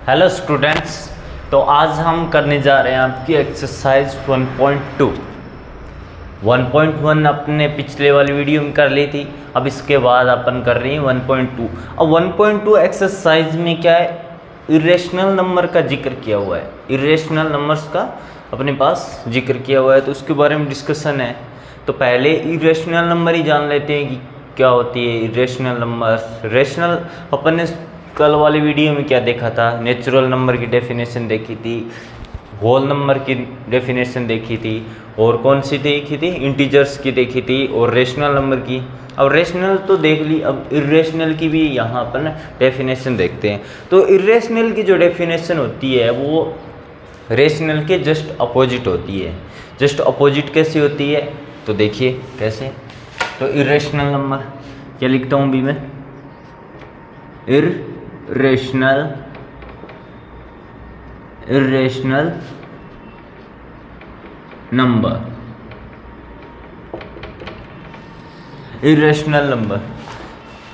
Hello students. तो आज हम करने जा रहे हैं आपकी एक्सरसाइज 1.2। 1.1 अपने पिछले वाली वीडियो में कर ली थी, अब इसके बाद अपन कर रहे हैं 1.2। अब 1.2 एक्सरसाइज में क्या है, इरेशनल नंबर का जिक्र किया हुआ है। इरेशनल नंबर्स का अपने पास जिक्र किया हुआ है, तो उसके बारे में डिस्कशन है। तो पहले इरेशनल नंबर ही जान लेते हैं कि क्या होती है इरेशनल नंबर्स। रेशनल अपन ने कल वाली वीडियो में क्या देखा था, नेचुरल नंबर की डेफिनेशन देखी थी, होल नंबर की डेफिनेशन देखी थी, और कौन सी देखी थी, इंटीजर्स की देखी थी, और रेशनल नंबर की। अब रेशनल तो देख ली, अब इरेशनल की भी यहाँ पर ना डेफिनेशन देखते हैं। तो इरेशनल की जो डेफिनेशन होती है वो रेशनल के जस्ट अपोजिट होती है। जस्ट अपोजिट कैसी होती है, तो देखिए कैसे। तो इरेशनल नंबर क्या लिखता हूँ भी मैं, इरेशनल नंबर।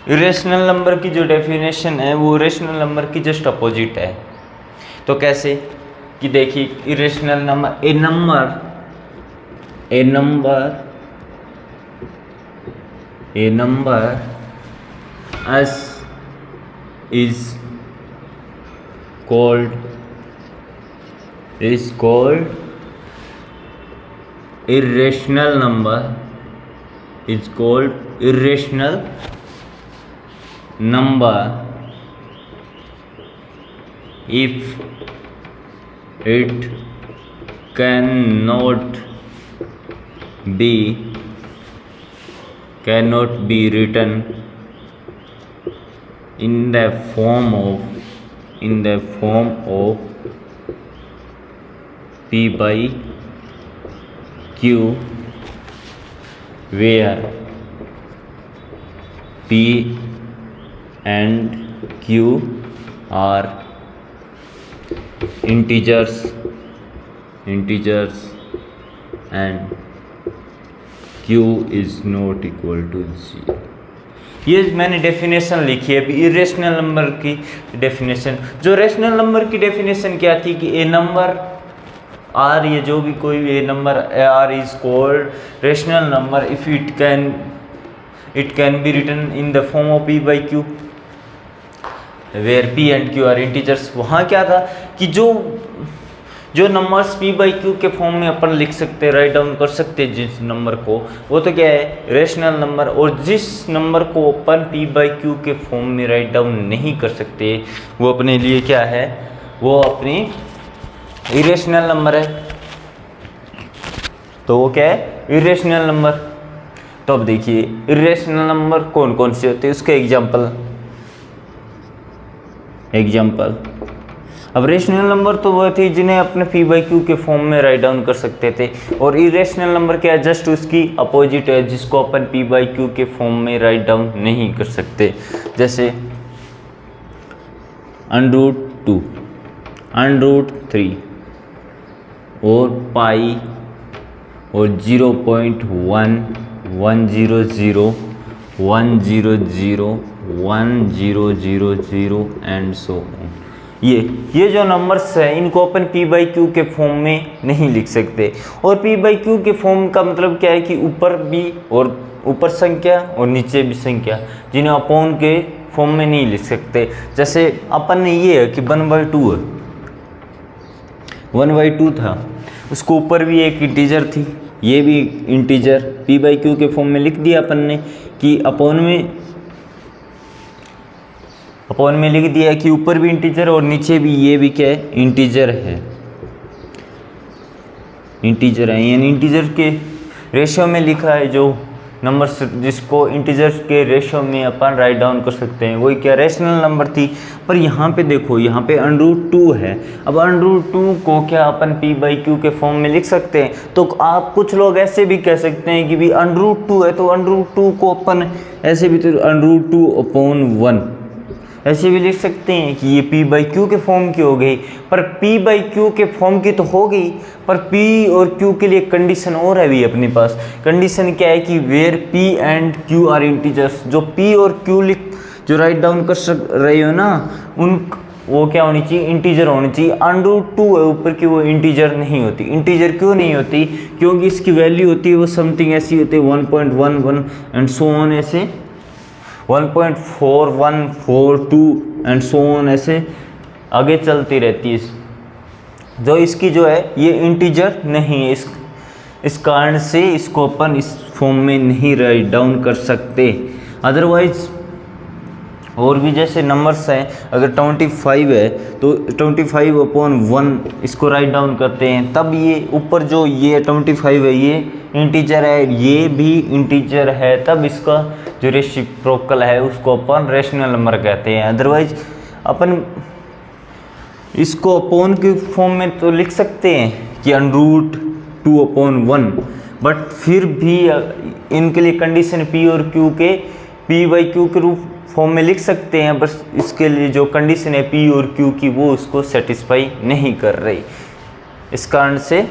इरेशनल नंबर की जो डेफिनेशन है वो रेशनल नंबर की जस्ट अपोजिट है। तो कैसे कि देखिए, irrational number, A number as is called irrational number, is called irrational number if it cannot be written in the form of P by Q, where P and Q are integers and Q is not equal to 0। ये मैंने definition लिखी है अभी irrational number की definition. जो rational number की definition क्या थी कि ए नंबर आर, ये जो भी कोई भी a number r is called rational number if it can be written in the form of p by q, where p and q are integers. वहाँ क्या था कि जो नंबर्स p बाई क्यू के फॉर्म में अपन लिख सकते, राइट डाउन कर सकते जिस नंबर को, वो तो क्या है रेशनल नंबर। और जिस नंबर को अपन p बाई क्यू के फॉर्म में राइट डाउन नहीं कर सकते वो अपने लिए क्या है, वो अपनी इरेशनल नंबर है। तो वो क्या है, इरेशनल नंबर। तो अब देखिए इरेशनल नंबर कौन कौन से होते हैं, उसके एग्जाम्पल। अब रेशनल नंबर तो वो थे जिन्हें अपने पी बाई क्यू के फॉर्म में राइट डाउन कर सकते थे, और इरेशनल नंबर क्या है, जस्ट उसकी अपोजिट है, जिसको अपन पी बाई क्यू के फॉर्म में राइट डाउन नहीं कर सकते। जैसे √2, √3 और पाई और 0.1, 100, 100, 1000 एंड सो ऑन। ये जो नंबर्स हैं इनको अपन p बाई क्यू के फॉर्म में नहीं लिख सकते। और p बाई क्यू के फॉर्म का मतलब क्या है कि ऊपर भी और ऊपर संख्या और नीचे भी संख्या, जिन्हें अपॉन के फॉर्म में नहीं लिख सकते। जैसे अपन ने ये है कि 1/2 है, 1/2 था, उसको ऊपर भी एक इंटीजर थी, ये भी इंटीजर p बाई क्यू के फॉर्म में लिख दिया अपन ने कि अपॉन में लिख दिया कि ऊपर भी इंटीजर और नीचे भी, ये भी क्या है, इंटीजर है, यानी इंटीजर के रेशियो में लिखा है जो नंबर्स, जिसको इंटीजर्स के रेशियो में अपन राइट डाउन कर सकते हैं, वही क्या रेशनल नंबर थी। पर यहाँ पे देखो, यहाँ पे √2 है। अब √2 को क्या अपन p बाई क्यू के फॉर्म में लिख सकते हैं। तो आप कुछ लोग ऐसे भी कह सकते हैं कि भी √2 है तो √2 को अपन ऐसे भी, तो √2/1 ऐसे भी लिख सकते हैं कि ये p बाई क्यू के फॉर्म की हो गई। पर p बाई क्यू के फॉर्म की तो हो गई, पर p और q के लिए कंडीशन और है भी अपने पास। कंडीशन क्या है कि where p and q are integers. जो p और q जो राइट डाउन कर रहे हो ना, वो क्या होनी चाहिए, इंटीजर होनी चाहिए। √2 है ऊपर की, वो इंटीजर नहीं होती। इंटीजर क्यों नहीं होती, क्योंकि इसकी वैल्यू होती है वो समथिंग ऐसी होती है 1.11 एंड सो ऑन, ऐसे 1.4142 एंड सो ऑन, ऐसे आगे चलती रहती है। जो इसकी जो है ये इंटीजर नहीं है, इस कारण से इसको अपन इस फॉर्म में नहीं राइट डाउन कर सकते। अदरवाइज और भी जैसे नंबर्स हैं, अगर 25 है तो 25/1 इसको राइट डाउन करते हैं, तब ये ऊपर जो ये 25 है ये इंटीजर है, ये भी इंटीजर है, तब इसका जो रेसिप्रोकल है उसको अपन रेशनल नंबर कहते हैं। अदरवाइज अपन इसको अपॉन के फॉर्म में तो लिख सकते हैं कि √2/1, बट फिर भी इनके लिए कंडीशन P और Q के P/Q के रूप फॉर्म में लिख सकते हैं, बस इसके लिए जो कंडीशन है P और Q की वो उसको सेटिस्फाई नहीं कर रही। इस कारण से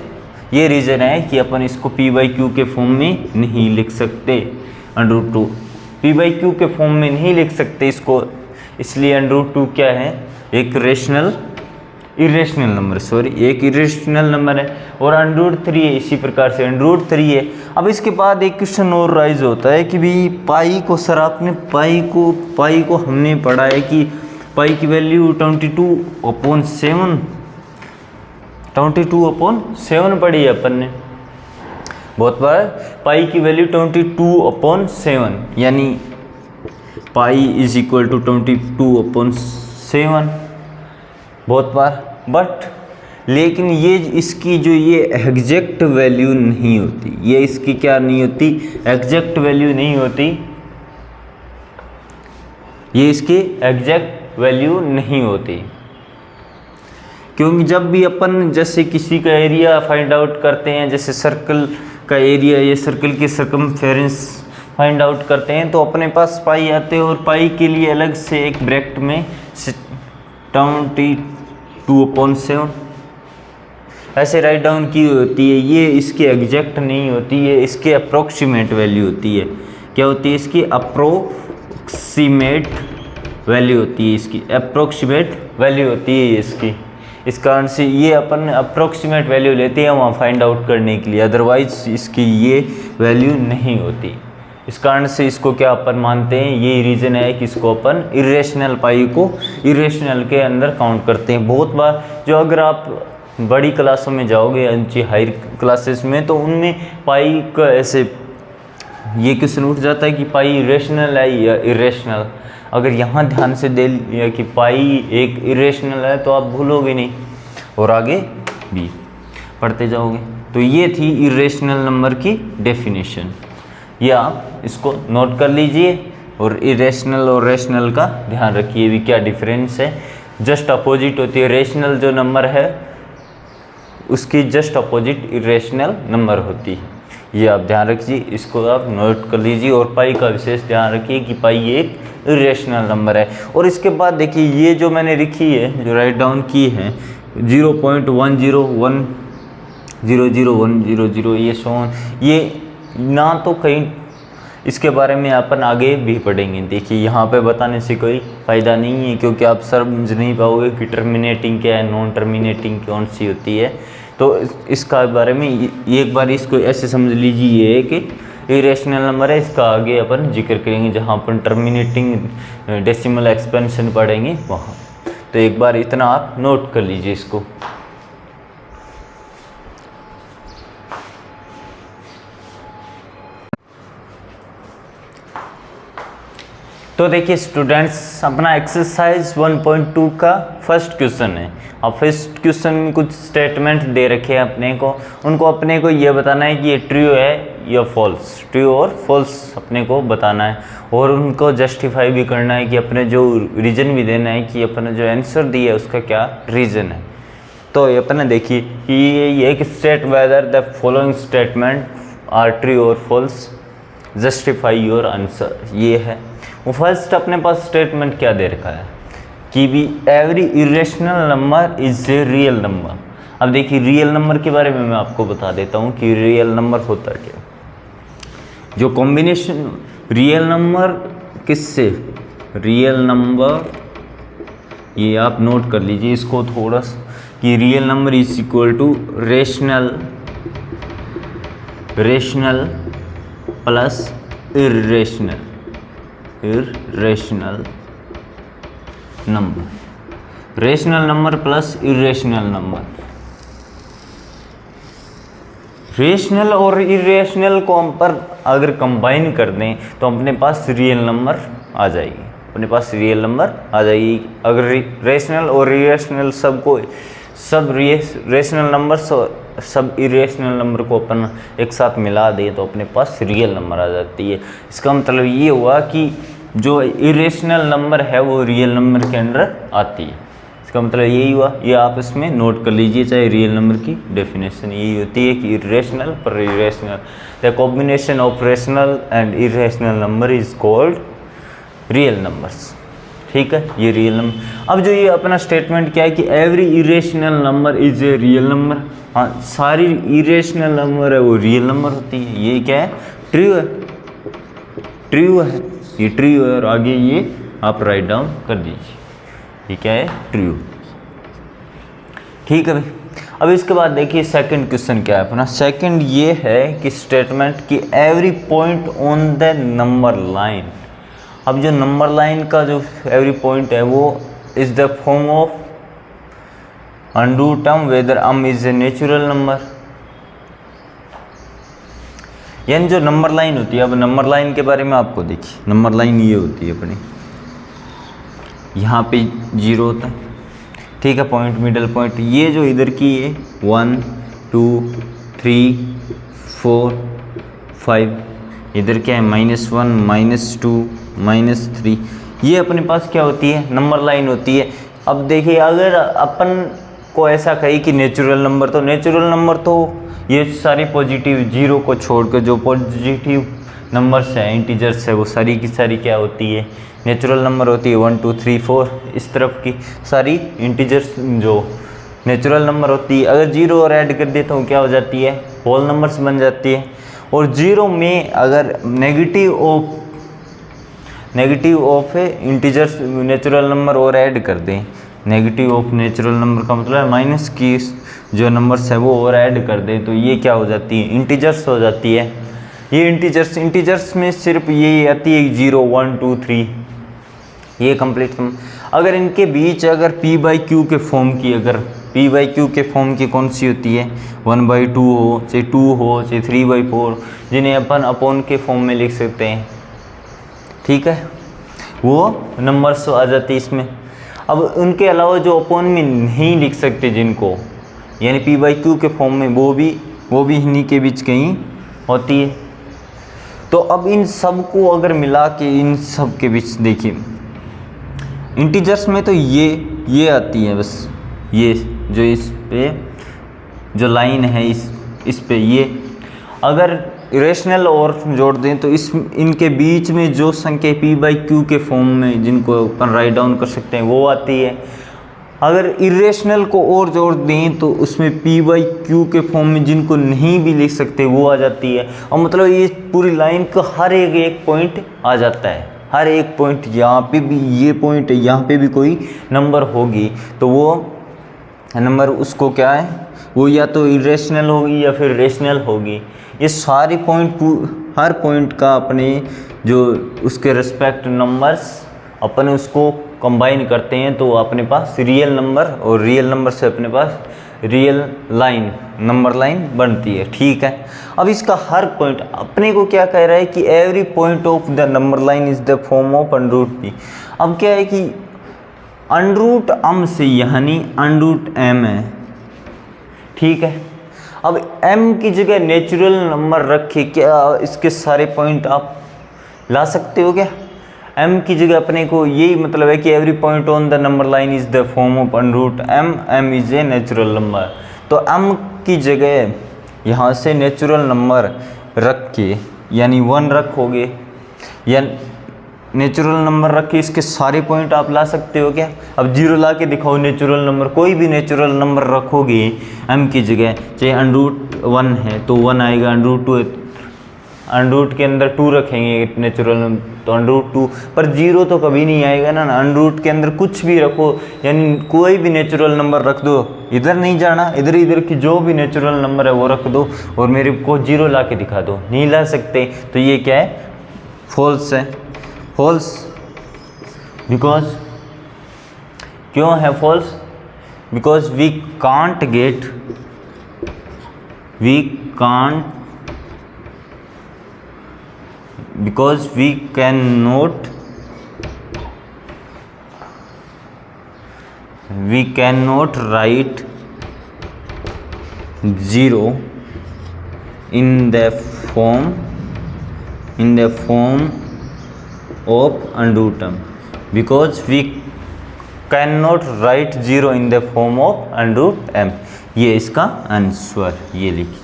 ये रीज़न है कि अपन इसको P/Q के फॉर्म में नहीं लिख सकते। √2 P/Q के फॉर्म में नहीं लिख सकते इसको, इसलिए √2 क्या है, एक इरेशनल नंबर है। और √3 है, इसी प्रकार से √3 है। अब इसके बाद एक क्वेश्चन और राइज होता है कि भाई पाई को, सर आपने पाई को हमने पढ़ा है कि पाई की वैल्यू 22/7 पढ़ी है अपन ने बहुत बार। पाई की वैल्यू 22/7 यानी पाई इज इक्वल टू 22/7 बहुत बार। बट लेकिन ये इसकी जो ये एग्जैक्ट वैल्यू नहीं होती, ये इसकी क्या नहीं होती, एग्जैक्ट वैल्यू नहीं होती, ये इसकी एग्जैक्ट वैल्यू नहीं होती। क्योंकि जब भी अपन जैसे किसी का एरिया फाइंड आउट करते हैं, जैसे सर्कल का एरिया, ये सर्कल की सर्कमफेरेंस फाइंड आउट करते हैं, तो अपने पास पाई आते हैं और पाई के लिए अलग से एक ब्रैकेट में 22/7 ऐसे राइट डाउन की होती है। ये इसकी एग्जैक्ट नहीं होती है, इसकी अप्रोक्सीमेट वैल्यू होती है। क्या होती है, इसकी अप्रोक्सीमेट वैल्यू होती है, इसकी अप्रोक्सीमेट वैल्यू होती है इसकी। इस कारण से ये अपन अप्रोक्सीमेट वैल्यू लेते हैं वहाँ फाइंड आउट करने के लिए, अदरवाइज इसकी ये वैल्यू नहीं होती। इस कारण से इसको क्या अपन मानते हैं, ये रीज़न है कि इसको अपन इरेशनल पाई को इरेशनल के अंदर काउंट करते हैं। बहुत बार जो अगर आप बड़ी क्लासों में जाओगे, अच्छी हायर क्लासेस में, तो उनमें पाई का ऐसे ये क्वेश्चन उठ जाता है कि पाई इरेशनल है या इरेशनल। अगर यहाँ ध्यान से दे लिया कि पाई एक इरेशनल है तो आप भूलोगे नहीं और आगे भी पढ़ते जाओगे। तो ये थी इरेशनल नंबर की डेफिनेशन, ये आप इसको नोट कर लीजिए। और इरेशनल और रेशनल का ध्यान रखिए भी क्या डिफरेंस है। जस्ट अपोजिट होती है, रेशनल जो नंबर है उसकी जस्ट अपोजिट इरेशनल नंबर होती है, ये आप ध्यान रखिए, इसको आप नोट कर लीजिए। और पाई का विशेष ध्यान रखिए कि पाई एक इरेशनल नंबर है। और इसके बाद देखिए ये जो मैंने लिखी है, जो राइट डाउन की है 0.101000100 ये सोन, ये ना तो कहीं इसके बारे में अपन आगे भी पढ़ेंगे। देखिए यहाँ पे बताने से कोई फ़ायदा नहीं है, क्योंकि आप समझ नहीं पाओगे कि टर्मिनेटिंग क्या है, नॉन टर्मिनेटिंग कौन सी होती है। तो इसका बारे में एक बार इसको ऐसे समझ लीजिए कि इरेशनल नंबर है, इसका आगे अपन जिक्र करेंगे जहाँ अपन टर्मिनेटिंग डेसिमल एक्सपेंशन पढ़ेंगे वहाँ। तो एक बार इतना आप नोट कर लीजिए इसको। तो देखिए स्टूडेंट्स, अपना एक्सरसाइज 1.2 का फर्स्ट क्वेश्चन है। अब फर्स्ट क्वेश्चन में कुछ स्टेटमेंट दे रखे हैं अपने को, उनको अपने को ये बताना है कि ये ट्रू है या फॉल्स, ट्रू और फॉल्स अपने को बताना है। और उनको जस्टिफाई भी करना है कि अपने जो रीज़न भी देना है कि अपने जो आंसर दिया है उसका क्या रीज़न है। तो ये अपने देखिए कि ये एक state whether the following statement are true और फॉल्स, जस्टिफाई योर आंसर, ये है। वो फर्स्ट अपने पास स्टेटमेंट क्या दे रखा है कि भी every irrational number is a real number. अब देखिए रियल नंबर के बारे में मैं आपको बता देता हूँ कि रियल नंबर होता क्या। जो कॉम्बिनेशन रियल नंबर किससे, रियल नंबर ये आप नोट कर लीजिए इसको थोड़ा सा कि real number is equal to rational plus irrational number. Rational number plus irrational number. Rational और इरेशनल को हम पर अगर कंबाइन कर दें तो अपने पास रियल नंबर आ जाएगी, अपने पास रियल नंबर आ जाएगी। अगर रेशनल और इरेशनल सब रेशनल नंबर सब इरेशनल नंबर को अपन एक साथ मिला दें तो अपने पास रियल नंबर आ जाती है। इसका मतलब ये हुआ कि जो इरेशनल नंबर है वो रियल नंबर के अंदर आती है। इसका मतलब यही हुआ, ये आप इसमें नोट कर लीजिए, चाहे रियल नंबर की डेफिनेशन यही होती है कि इरेशनल पर irrational the combination of rational and irrational number is called real numbers. ठीक है, ये रियल नंबर। अब जो ये अपना स्टेटमेंट क्या है कि every irrational number is a real number. हाँ, सारी इरेशनल नंबर है वो रियल नंबर होती है। ये क्या है, ट्रू है, ट्रू है, ये ट्रू है। और आगे ये आप राइट डाउन कर दीजिए, ये क्या है, ट्रू। ठीक है भाई। अब इसके बाद देखिए सेकंड क्वेश्चन क्या है अपना। सेकंड ये है कि स्टेटमेंट कि every point on the number line. अब जो नंबर लाइन का जो एवरी पॉइंट है वो is the form of under term whether is a natural number. यानी जो नंबर लाइन होती है, अब नंबर लाइन के बारे में आपको देखिए, नंबर लाइन ये होती है अपनी, यहाँ पे 0 होता है, ठीक है, पॉइंट मिडल पॉइंट। ये जो इधर की है 1 2 3 4 5, इधर क्या है -1 -2 -3, ये अपने पास क्या होती है, नंबर लाइन होती है। अब देखिए अगर अपन को ऐसा कही कि नेचुरल नंबर, तो नेचुरल नंबर तो ये सारी पॉजिटिव, 0 को छोड़कर जो पॉजिटिव नंबर्स हैं, इंटीजर्स है, वो सारी की सारी क्या होती है, नेचुरल नंबर होती है। 1 2 3 4 इस तरफ की सारी इंटीजर्स जो नेचुरल नंबर होती है। अगर 0 और ऐड कर देता हूँ क्या हो जाती है, होल नंबर्स बन जाती है। और 0 में अगर negative of integers natural number और ऐड कर दें, नेगेटिव ऑफ नेचुरल नंबर का मतलब है माइनस की जो नंबर्स है वो और ऐड कर दें, तो ये क्या हो जाती है, इंटीजर्स हो जाती है। ये इंटीजर्स में सिर्फ ये आती है 0 1 2 3, ये कंप्लीट। अगर इनके बीच अगर p/q के फॉर्म की, अगर p/q के फॉर्म की कौन सी होती है, 1/2 हो, चाहे 2 हो, चाहे 3/4, जिन्हें अपन अपॉन के फॉर्म में लिख सकते हैं, ठीक है, वो नंबर्स आ जाती है इसमें। अब उनके अलावा जो अपॉन में नहीं लिख सकते जिनको, यानी p/q के फॉर्म में, वो भी इन्हीं के बीच कहीं होती है। तो अब इन सब को अगर मिला के इन सब के बीच देखिए, इंटीजर्स में तो ये आती है बस, ये जो इस पे जो लाइन है इस पे ये, अगर इरेशनल और जोड़ दें तो इनके बीच में जो संख्या p/q के फॉर्म में जिनको अपन राइट डाउन कर सकते हैं वो आती है। अगर इरेशनल को और जोड़ दें तो उसमें p/q के फॉर्म में जिनको नहीं भी लिख सकते वो आ जाती है। और मतलब ये पूरी लाइन का हर एक पॉइंट आ जाता है, हर एक पॉइंट, यहाँ पे भी ये पॉइंट है, यहाँ पे भी कोई नंबर होगी तो वो नंबर उसको क्या है, वो या तो इरेशनल होगी या फिर रेशनल होगी। ये सारे पॉइंट, हर पॉइंट का अपने जो उसके रिस्पेक्ट नंबर्स अपन उसको कंबाइन करते हैं तो अपने पास रियल नंबर, और रियल नंबर से अपने पास रियल लाइन, नंबर लाइन बनती है। ठीक है, अब इसका हर पॉइंट अपने को क्या कह रहा है कि every point of the number line is the form of √p। अब क्या है कि √m से यानी √m है, ठीक है। अब m की जगह नेचुरल नंबर रखे, क्या इसके सारे पॉइंट आप ला सकते हो क्या? m की जगह अपने को यही मतलब है कि every point on the number line is the form of √m, m is a natural number. तो m की जगह यहाँ से नेचुरल नंबर रख के, यानी 1 रखोगे या नेचुरल नंबर रख के इसके सारे पॉइंट आप ला सकते हो क्या? अब 0 ला के दिखाओ नेचुरल नंबर, कोई भी नेचुरल नंबर रखोगे m की जगह, चाहे √1 है तो 1 आएगा, √2 है, √2 के अंदर 2 रखेंगे नेचुरल तो √2, पर 0 तो कभी नहीं आएगा ना। अंडर के अंदर कुछ भी रखो, यानी कोई भी नेचुरल नंबर रख दो, इधर नहीं जाना, इधर की जो भी नेचुरल नंबर है वो रख दो और मेरे को 0 ला के दिखा दो, नहीं ला सकते। तो ये क्या है, फॉल्स है। फॉल्स बिकॉज, क्यों है false? Because we can't get, because we cannot write 0 in the form of under term, because we cannot write 0 in the form of under m। ये इसका आंसर, ये लिखिए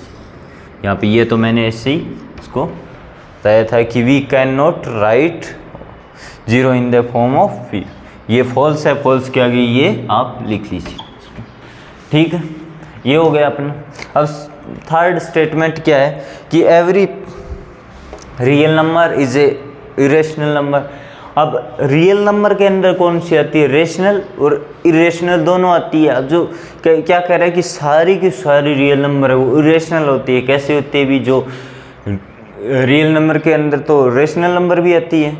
यहाँ पे। ये तो मैंने ऐसे ही इसको बताया था कि we can not write 0 in the form of V. ये फॉल्स है, फॉल्स के आगे ये आप लिख लीजिए, ठीक है। ये हो गया अपना। अब थर्ड स्टेटमेंट क्या है कि every real number is a irrational number. अब रियल नंबर के अंदर कौन सी आती है, रेशनल और इरेशनल दोनों आती है। अब जो क्या कह रहा है कि सारी की सारी रियल नंबर है वो इरेशनल होती है। कैसे होती है भी, जो रियल नंबर के अंदर तो रेशनल नंबर भी आती है,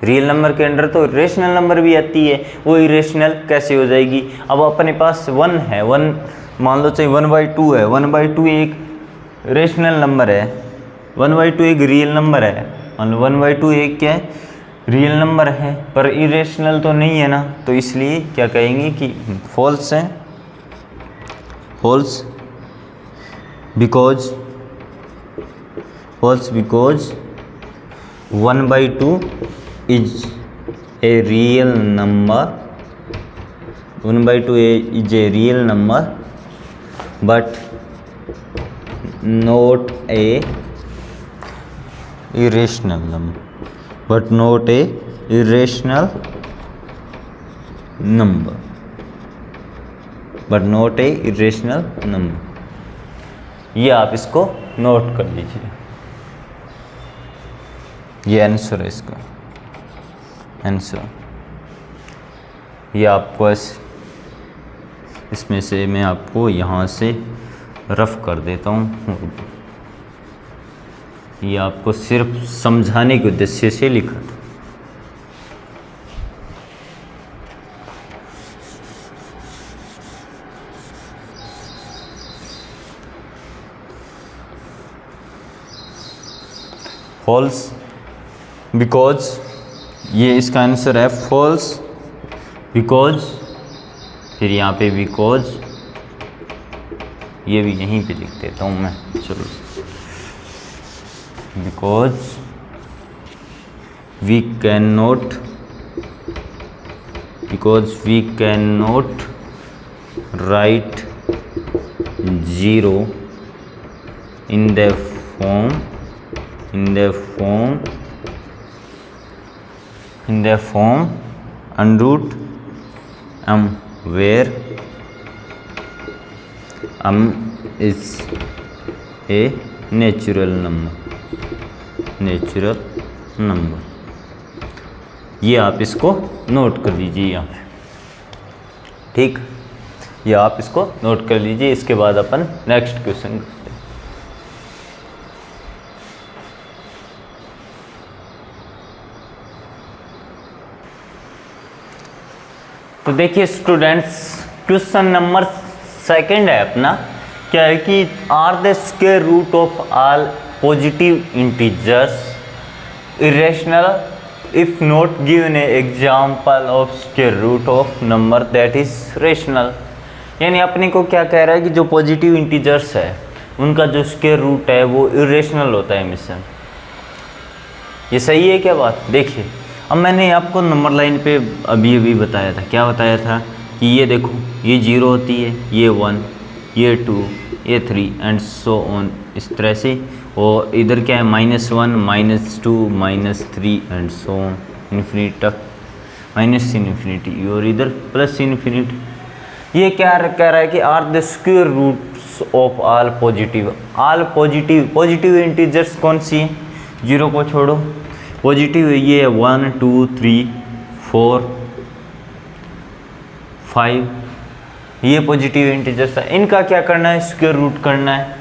रियल नंबर के अंदर तो रेशनल नंबर भी आती है, वो इरेशनल कैसे हो जाएगी? अब अपने पास 1 है, 1 मान लो चाहे 1/2 है, 1/2 एक रेशनल नंबर है, 1/2 एक रियल नंबर है, मान लो 1/2 एक क्या है, रियल नंबर है, पर इरेशनल तो नहीं है ना, तो इसलिए क्या कहेंगे कि फॉल्स है। False because 1/2 is a real number, 1/2 is a real number but not a irrational number, but not a irrational number, but not a irrational number। ये आप इसको नोट कर लीजिए, ये आंसर है इसका, आंसर। ये आपको इसमें से मैं आपको यहाँ से रफ कर देता हूँ, ये आपको सिर्फ समझाने के उद्देश्य से लिखा था। फॉल्स बिकॉज, ये इसका आंसर है फॉल्स बिकॉज, फिर यहाँ पे बिकॉज, ये भी यहीं पे लिख देता हूँ मैं, चलो। Because we can not write 0 in the form under m, where m is a natural number। ये आप इसको नोट कर लीजिए यहाँ पे, ठीक। ये आप इसको नोट कर लीजिए। इसके बाद अपन नेक्स्ट क्वेश्चन करते हैं। तो देखिए स्टूडेंट्स, क्वेश्चन नंबर सेकंड है अपना, क्या है कि are the square root of all positive integers irrational if not given a example of square root of number that is rational. यानी अपने को क्या कह रहा है कि जो पॉजिटिव इंटीजर्स है उनका जो स्क्वायर रूट है वो इरेशनल होता है हमेशा। ये सही है क्या बात? देखिए अब मैंने आपको नंबर लाइन पे अभी बताया था, क्या बताया था कि ये देखो, ये 0 होती है, ये 1, ये 2, ये 3 एंड सो ऑन, इस तरह से। और इधर क्या है, -1, -2, -3 एंड सो ऑन इन्फिनिटी तक, माइनस इन्फिनिटी, और इधर प्लस इन्फिनिटी। ये क्या कह रहा है कि are the square roots of all positive integers कौन सी हैं? 0 को छोड़ो, पॉजिटिव ये है 1 2 3 4 5, ये पॉजिटिव इंटीजर्स है। इनका क्या करना है, स्क्वायर रूट करना है।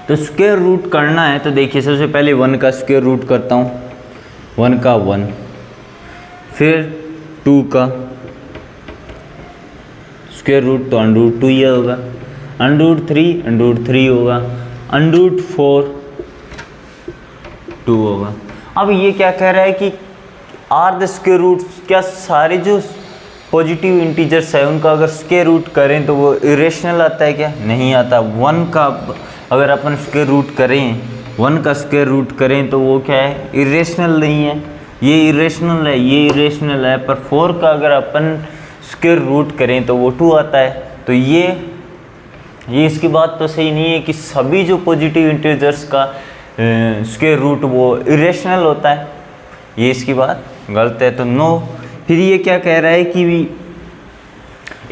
तो स्क्वायर रूट करना है तो देखिए सबसे पहले 1 का स्क्वायर रूट करता हूँ, 1 का 1, फिर 2 का स्क्वायर रूट तो √2 ये होगा, √3 होगा, √4 2 होगा। अब ये क्या कह रहा है कि आर द स्क्वायर रूट्स, क्या सारे जो पॉजिटिव इंटीजर्स है उनका अगर स्क्वायर रूट करें तो वो इरेशनल आता है क्या, नहीं आता। 1 का अगर अपन स्क्वायर रूट करें, 1 का स्क्वायर रूट करें तो वो क्या है, इरेशनल नहीं है, ये इरेशनल है, ये इरेशनल है। पर 4 का अगर अपन स्क्वायर रूट करें तो वो 2 आता है। तो ये इसकी बात तो सही नहीं है कि सभी जो पॉजिटिव इंटीजर्स का स्क्वायर रूट वो इरेशनल होता है, ये इसकी बात गलत है, तो नो। फिर ये क्या कह रहा है कि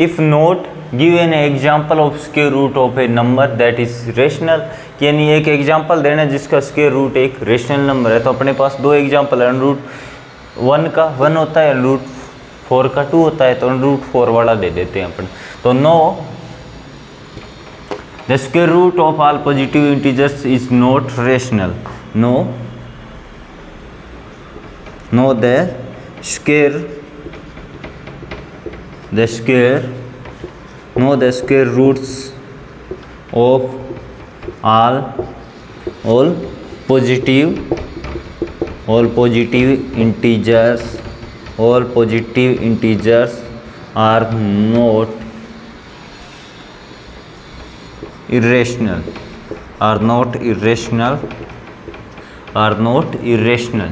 if not give an example of square root of a number that is rational, यानी एक एग्जाम्पल देना जिसका स्क्वायर रूट एक रेशनल नंबर है। तो अपने पास 2 एग्जाम्पल है, √1 का 1 होता है, √4 का 2 होता है, तो √4 वाला दे देते हैं अपन। तो no the square root of all positive integers is not rational, no the square roots of all positive integers are not irrational,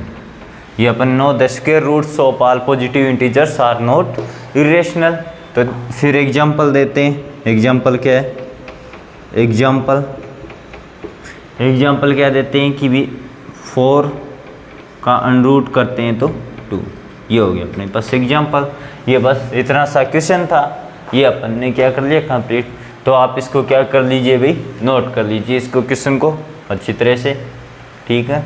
ये अपन know the square roots of all positive integers are not irrational. तो फिर example देते हैं, example क्या है, example क्या देते हैं कि भी 4 का √ करते हैं तो 2, ये हो गया अपने पास एग्जाम्पल। ये बस इतना सा क्वेश्चन था, ये अपन ने क्या कर लिया कंप्लीट। तो आप इसको क्या कर लीजिए भाई, नोट कर लीजिए इसको, क्वेश्चन को अच्छी तरह से, ठीक है।